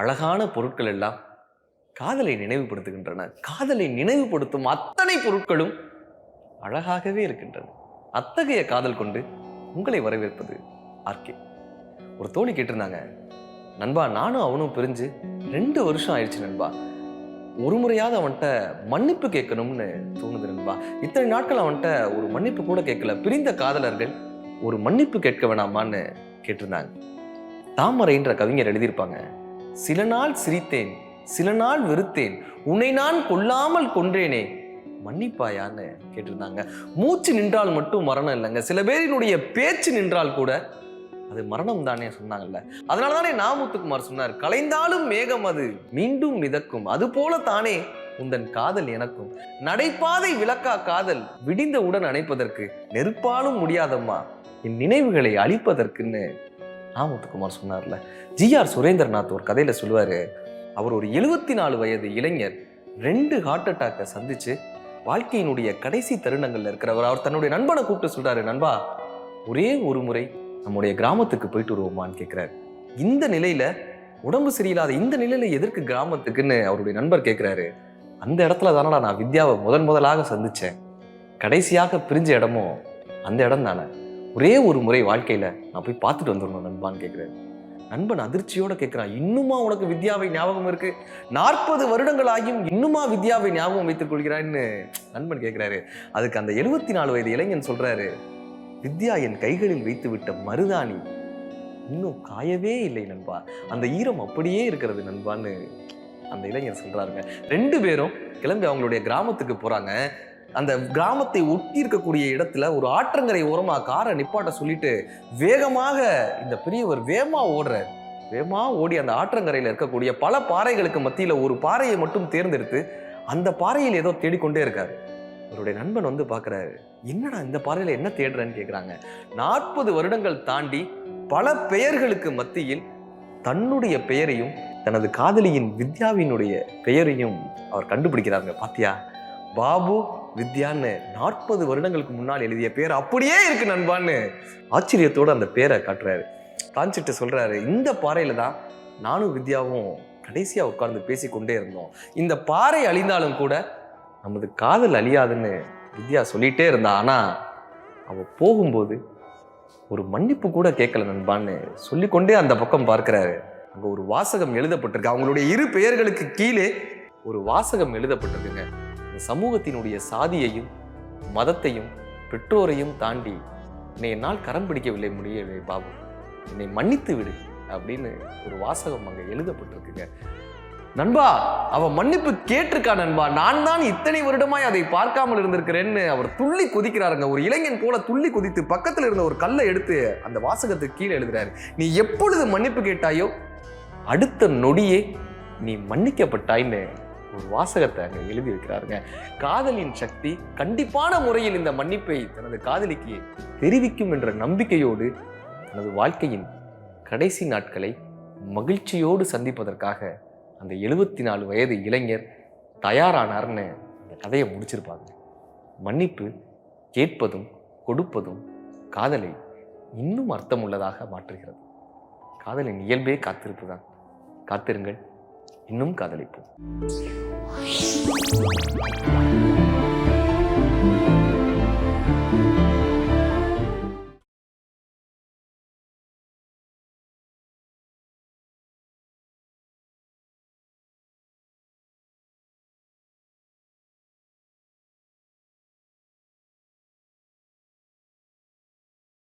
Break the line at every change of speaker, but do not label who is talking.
அழகான பொருட்கள் எல்லாம் காதலை நினைவுபடுத்துகின்றன. காதலை நினைவுபடுத்தும் அத்தனை பொருட்களும் அழகாகவே இருக்கின்றன. அத்தகைய காதல் கொண்டு உங்களை வரவேற்பது ஆர்கே. ஒரு தோழி கேட்டிருந்தாங்க, நண்பா நானும் அவனும் பிரிஞ்சு 2 வருஷம் ஆயிடுச்சு நண்பா, ஒரு முறையாவது அவன்கிட்ட மன்னிப்பு கேட்கணும்னு தோணுது நண்பா. இத்தனை நாட்கள் அவன்கிட்ட ஒரு மன்னிப்பு கூட கேட்கல. பிரிந்த காதலர்கள் ஒரு மன்னிப்பு கேட்க வேணாமான்னு கேட்டிருந்தாங்க. தாமரைன்ற கவிஞர் எழுதியிருப்பாங்க, சில நாள் சிரித்தேன், சில நாள் வெறுத்தேன், உன்னை நான் கொல்லாமல் கொன்றேனே மன்னிப்பாயான்னு கேட்டிருந்தாங்க. மூச்சு நின்றால் மட்டும் மரணம் இல்லைங்க, சில பேரினுடைய பேச்சு நின்றால் கூட அது மரணம் தானே சொன்னாங்கல்ல. அதனாலதானே நாமுத்துக்குமார் சொன்னார், கலைந்தாலும் மேகம் அது மீண்டும் மிதக்கும், அது போல தானே உந்தன் காதல் எனக்கும், நடைபாதை விளக்கா காதல் விடிந்தவுடன் அணைப்பதற்கு நெருப்பாலும் முடியாதம்மா என் நினைவுகளை அழிப்பதற்குன்னு நாமுத்துக்குமார் சொன்னார்ல. ஜி.ஆர். சுரேந்திரநாத் ஒரு கதையில சொல்லுவாரு, அவர் ஒரு 74 வயது இளைஞர் 2 ஹார்ட் அட்டாக்கை சந்திச்சு வாழ்க்கையினுடைய கடைசி தருணங்கள்ல இருக்கிறவர். அவர் தன்னுடைய நண்பனை கூப்பிட்டு சொல்றாரு, நண்பா ஒரே ஒரு முறை நம்முடைய கிராமத்துக்கு போயிட்டு வருவோமான்னு கேட்கிறாரு. இந்த நிலையில, உடம்பு சரியில்லாத இந்த நிலையில எதற்கு கிராமத்துக்குன்னு அவருடைய நண்பர் கேட்கிறாரு. அந்த இடத்துல தானடா நான் வித்யாவை முதலாக சந்திச்சேன், கடைசியாக பிரிஞ்ச இடமும் அந்த இடம் தானே, ஒரே ஒரு முறை வாழ்க்கையில நான் போய் பார்த்துட்டு வந்துடணும் நண்பான்னு கேட்கிறாரு. நண்பன் அதிர்ச்சியோட கேட்கிறான், இன்னுமா உனக்கு வித்யாவை ஞாபகம் இருக்கு? 40 வருடங்கள் ஆகியும் இன்னுமா வித்யாவை ஞாபகம் வைத்துக் கொள்கிறான்னு நண்பன் கேட்கிறாரு. அதுக்கு அந்த 74 வயது இளைஞன் சொல்றாரு, வித்யா என் கைகளில் வைத்து விட்ட மருதாணி இன்னும் காயவே இல்லை நண்பா, அந்த ஈரம் அப்படியே இருக்கிறது நண்பான்னு அந்த இளைஞர் சொல்றாருங்க. 2 பேரும் கிளம்பி அவங்களுடைய கிராமத்துக்கு போறாங்க. அந்த கிராமத்தை ஒட்டி இருக்கக்கூடிய இடத்துல ஒரு ஆற்றங்கரை ஓரமா காரை நிப்பாட்ட சொல்லிட்டு வேகமாக இந்த பெரியவர் வேகமா ஓடுறார். வேகமா ஓடி அந்த ஆற்றங்கரையில இருக்கக்கூடிய பல பாறைகளுக்கு மத்தியில ஒரு பாறையை மட்டும் தேர்ந்தெடுத்து அந்த பாறையில் ஏதோ தேடிக்கொண்டே இருக்காரு. அவருடைய நண்பன் வந்து பாக்குறாரு, என்னடா இந்த பாறையில என்ன தேடுறேன்னு கேட்கிறாங்க. 40 வருடங்கள் தாண்டி பல பெயர்களுக்கு மத்தியில் தன்னுடைய பெயரையும் தனது காதலியின் வித்யாவினுடைய பெயரையும் அவர் கண்டுபிடிக்கிறாருங்க. பாத்தியா, பாபு வித்யான்னு 40 வருடங்களுக்கு முன்னால் எழுதிய பேர் அப்படியே இருக்கு நண்பான்னு ஆச்சரியத்தோடு அந்த பேரை காட்டுறாரு. காஞ்சிட்டு சொல்றாரு, இந்த பாறையில தான் நானும் வித்யாவும் கடைசியா உட்கார்ந்து பேசிக்கொண்டே இருந்தோம், இந்த பாறை அழிந்தாலும் கூட நமது காதல் அழியாதுன்னு வித்யா சொல்லிட்டே இருந்தா, ஆனா அவ போகும்போது ஒரு மன்னிப்பு கூட கேட்கல நண்பான்னு சொல்லிக்கொண்டே அந்த பக்கம் பார்க்கிறாரு. அங்க ஒரு வாசகம் எழுதப்பட்டிருக்கு. அவங்களுடைய 2 பெயர்களுக்கு கீழே ஒரு வாசகம் எழுதப்பட்டிருக்குங்க. சமூகத்தினுடைய சாதியையும் மதத்தையும் பெற்றோரையும் தாண்டி என்னை என்னால் கரம் பிடிக்கவில்லை முடியவில்லை பாபு, என்னை மன்னித்து விடு அப்படின்னு ஒரு வாசகம் அங்க எழுதப்பட்டிருக்குங்க. நண்பா அவ மன்னிப்பு கேட்டிருக்கா நண்பா, நான் தான் இத்தனை வருடமாய் அதை பார்க்காமல் இருந்திருக்கிறேன்னு அவர் துள்ளி கொதிக்கிறாருங்க. ஒரு இளைஞன் போல துள்ளி கொதித்து பக்கத்தில் இருந்த ஒரு கல்லை எடுத்து அந்த வாசகத்துக்கு கீழே எழுதுறாரு, நீ எப்பொழுது மன்னிப்பு கேட்டாயோ அடுத்த நொடியே நீ மன்னிக்கப்பட்டாய்ன்னு ஒரு வாசகத்தை அங்க எழுதி வைக்கிறாருங்க. காதலின் சக்தி கண்டிப்பான முறையில் இந்த மன்னிப்பை தனது காதலிக்கு தெரிவிக்கும் என்ற நம்பிக்கையோடு தனது வாழ்க்கையின் கடைசி நாட்களை மகிழ்ச்சியோடு சந்திப்பதற்காக அந்த 74 வயது இளைஞர் தயாரானார்னு அந்த கதையை முடிச்சிருப்பாங்க. மன்னிப்பு கேட்பதும் கொடுப்பதும் காதலை இன்னும் அர்த்தமுள்ளதாக மாற்றுகிறது. காதலின் இயல்பே காத்திருப்பு தான். காத்திருங்கள், இன்னும் காதலிப்போம்.